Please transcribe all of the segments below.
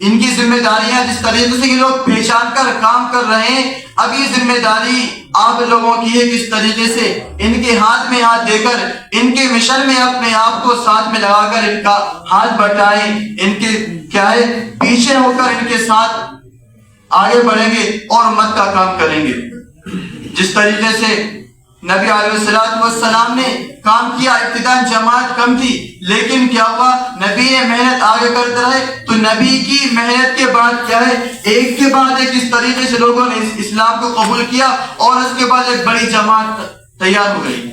ان کی ذمہ داریاں جس طریقے سے یہ لوگ پہچان کر کام کر رہے ہیں، اب یہ ذمہ داری آپ لوگوں کی ہے کس طریقے سے ان کے ہاتھ میں ہاتھ دے کر ان کے مشن میں اپنے آپ کو ساتھ میں لگا کر ان کا ہاتھ بٹائیں، ان کے کیا ہے پیچھے ہو کر ان کے ساتھ آگے بڑھیں گے اور امت کا کام کریں گے۔ جس طریقے سے نبی علیہ السلام نے کام کیا، ابتداء جماعت کم تھی، لیکن کیا ہوا، نبی نے محنت آگے کرتے رہے، تو نبی کی محنت کے بعد کیا ہے، ایک کے بعد ایک اس طریقے سے لوگوں نے اسلام کو قبول کیا اور اس کے بعد ایک بڑی جماعت تیار ہو گئی۔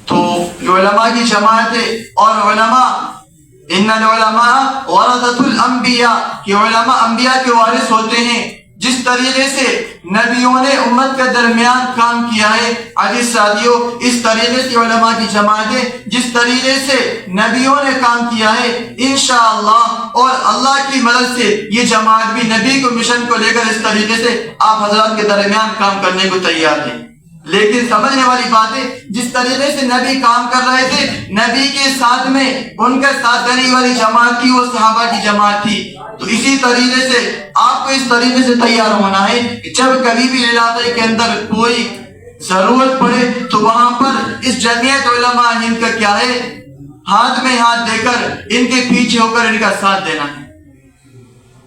تو یہ علماء کی جماعت ہے، اور علماء ان العلماء ورثۃ الانبیاء، کہ علماء انبیاء کے وارث ہوتے ہیں۔ جس طریقے سے نبیوں نے امت کے درمیان کام کیا ہے، عزیز ساتھیوں، اس طریقے سے علماء کی جماعت ہے، جس طریقے سے نبیوں نے کام کیا ہے، انشاءاللہ اور اللہ کی مدد سے یہ جماعت بھی نبی کو مشن کو لے کر اس طریقے سے آپ حضرات کے درمیان کام کرنے کو تیار ہے۔ لیکن سمجھنے والی بات ہے، جس طریقے سے نبی کام کر رہے تھے، نبی کے ساتھ میں ان کے ساتھ دینے والی جماعت تھی، وہ صحابہ کی جماعت تھی۔ تو اسی طریقے سے آپ کو اس طریقے سے تیار ہونا ہے کہ جب کبھی بھی علاقے کے اندر کوئی ضرورت پڑے تو وہاں پر اس جمعیت علماء ہند کا کیا ہے، ہاتھ میں ہاتھ دے کر ان کے پیچھے ہو کر ان کا ساتھ دینا ہے۔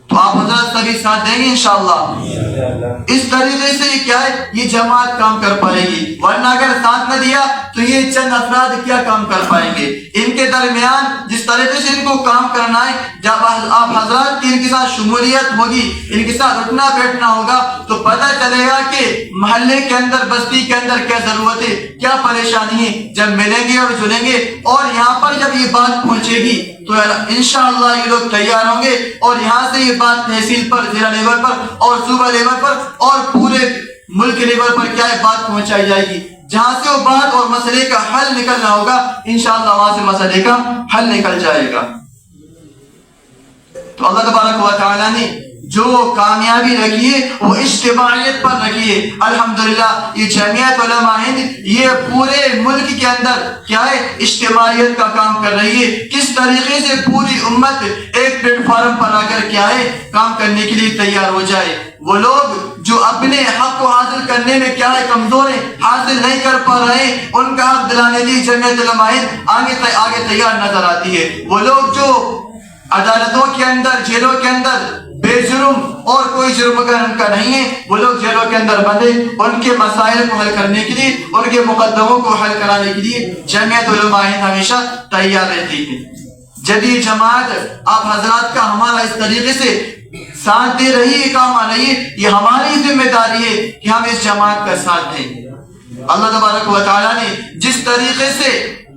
تو آپ حضرات سبھی ساتھ دیں گے انشاءاللہ۔ اس طریقے سے یہ کیا ہے، یہ جماعت کام کر پائے گی، ورنہ اگر ساتھ نہ دیا تو یہ چند افراد کیا کام کر پائیں گے۔ ان کے درمیان جس طریقے سے ان کو کام کرنا ہے، جب آپ حضرات کی ان کے ساتھ شمولیت ہوگی، ان کے ساتھ اٹھنا بیٹھنا ہوگا، تو پتہ چلے گا کہ محلے کے اندر، بستی کے اندر کیا ضرورت ہے، کیا پریشانی ہے۔ جب ملیں گے اور جلیں گے اور یہاں پر جب یہ بات پہنچے گی تو انشاءاللہ یہ لوگ تیار ہوں گے، اور یہاں سے یہ بات تحصیل پر، ضلع لیول پر اور صوبہ لیول پر اور پورے ملک لیول پر کیا ہے بات پہنچائی جائے گی۔ جہاں سے وہ بات اور مسئلے کا حل نکلنا ہوگا، انشاءاللہ وہاں سے مسئلے کا حل نکل جائے گا۔ تو اللہ تبارک و تعالیٰ نے جو کامیابی رکھی ہے وہ اجتماعیت پر رکھی ہے۔ الحمدللہ یہ جمعیت علماء ہند یہ پورے ملک کے اندر کیا ہے، اجتماعیت کا کام کر رہی ہے۔ کس طریقے سے پوری امت ایک پلیٹ فارم پر آ کر کیا ہے، کام کرنے کے لیے تیار ہو جائے۔ وہ لوگ جو اپنے حق کو حاصل کرنے میں کیا ہے کمزور ہیں، حاصل نہیں کر پا رہے ہیں، ان کا حق دلانے کے لیے جمعیت علماء ہند آگے تیار نظر آتی ہے۔ وہ لوگ جو عدالتوں کے اندر، جیلوں کے اندر بے جرم اور کوئی جرم اگر ان کا نہیں ہے، وہ لوگ جیلوں کے اندر بندے، ان کے مسائل کو حل کرنے کے لیے، ان کے مقدموں کو حل کرانے کے لیے جمعیت علماء ہند ہمیشہ تیار رہتی ہے۔ جدید جماعت آپ حضرات کا ہمارا اس طریقے سے ساتھ دے رہی ہے، کام آ رہی ہے، یہ ہماری ذمہ داری ہے کہ ہم اس جماعت کا ساتھ دیں۔ اللہ تبارک و تعالیٰ نے جس طریقے سے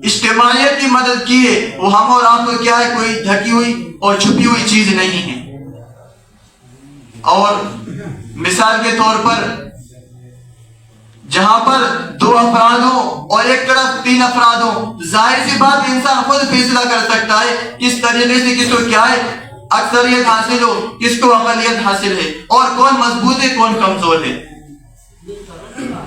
اجتماعیت کی مدد کی ہے، وہ ہم اور آپ کو کیا ہے، کوئی ڈھکی ہوئی اور چھپی ہوئی چیز نہیں ہے۔ اور مثال کے طور پر جہاں پر 2 افراد ہوں اور ایک طرف 3 افراد ہوں، ظاہر سی بات انسان خود فیصلہ کر سکتا ہے کس طریقے سے کس کو کیا ہے اکثریت حاصل ہو، کس کو اقلیت حاصل ہے، اور کون مضبوط ہے کون کمزور ہے۔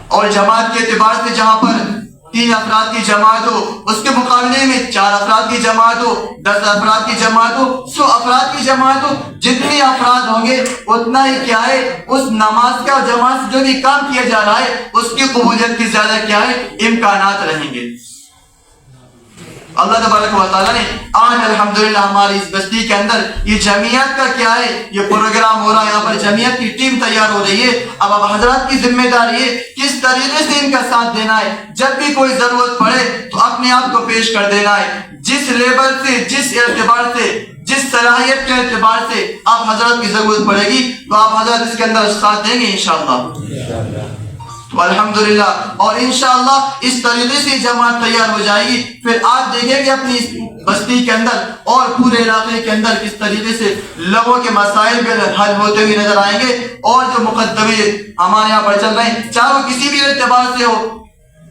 اور جماعت کے اعتبار سے جہاں پر 3 افراد کی جماعت ہو، اس کے مقابلے میں 4 افراد کی جماعت ہو، 10 افراد کی جماعت ہو، 100 افراد کی جماعت ہو، جتنے افراد ہوں گے اتنا ہی کیا ہے اس نماز کا جماعت سے جو بھی کام کیا جا رہا ہے اس کی قبولیت کی زیادہ کیا ہے امکانات رہیں گے۔ اللہ تبارک و تعالیٰ نے آج الحمدللہ ہماری اس بستی کے اندر یہ جمعیت کا کیا ہے یہ پروگرام ہو رہا ہے، یہاں پر جمعیت کی ٹیم تیار ہو رہی ہے۔ اب حضرات کی ذمہ داری ہے کس طریقے سے ان کا ساتھ دینا ہے، جب بھی کوئی ضرورت پڑے تو اپنے آپ کو پیش کر دینا ہے، جس لیول سے، جس اعتبار سے، جس صلاحیت کے اعتبار سے آپ حضرات کی ضرورت پڑے گی تو آپ حضرات اس کے اندر ساتھ دیں گے انشاءاللہ۔ تو الحمدللہ اور انشاءاللہ اس طریقے سے جماعت تیار ہو جائے گی، پھر آپ دیکھیں گے اپنی بستی کے اندر اور پورے علاقے کے اندر کس طریقے سے لوگوں کے مسائل بھی حل ہوتے ہوئے نظر آئیں گے، اور جو مقدمے ہمارے یہاں پر چل رہے ہیں چاہے وہ کسی بھی اعتبار سے ہو،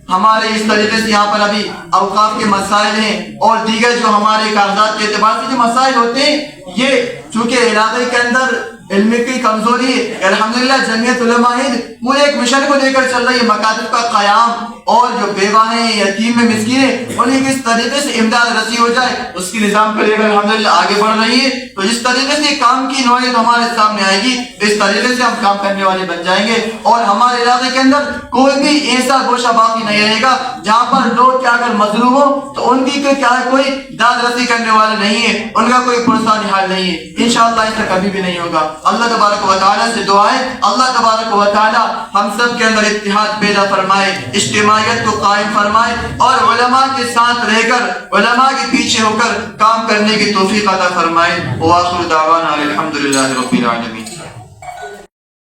ہمارے اس طریقے سے یہاں پر ابھی اوقاف کے مسائل ہیں اور دیگر جو ہمارے کاغذات کے اعتبار سے جو مسائل ہوتے ہیں، یہ چونکہ علاقے کے اندر علم کی کمزوری ہے، الحمدللہ جمعیت علماء ہند پورے ایک مشن کو لے کر چل رہی ہے، مکاتب کا قیام اور جو بیوہ ہیں یتیم ہیں مسکین ہیں انہیں کس طریقے سے امداد رسی ہو جائے اس کی نظام پر اگر الحمدللہ آگے بڑھ رہی ہے تو جس طریقے سے کام کی نوعیت ہمارے سامنے آئے گی اس طریقے سے ہم کام کرنے والے بن جائیں گے اور ہمارے علاقے کے اندر کوئی بھی ایسا گوشہ باقی نہیں رہے گا جہاں پر لوگ کیا اگر مظلوم ہو تو ان کی کیا ہے کوئی داد رسی کرنے والا نہیں ہے ان کا کوئی پرسانی حال نہیں ہے انشاءاللہ ایسا کبھی بھی نہیں ہوگا اللہ تبارک و تعالیٰ سے دعا ہے اللہ تبارک و تعالیٰ ہم سب کے اندر اتحاد پیدا فرمائے اجتماعیت کو قائم فرمائے اور علماء کے ساتھ رہ کر علماء کے پیچھے ہو کر کام کرنے کی توفیق عطا فرمائے وآخر دعوانا الحمدللہ رب العالمین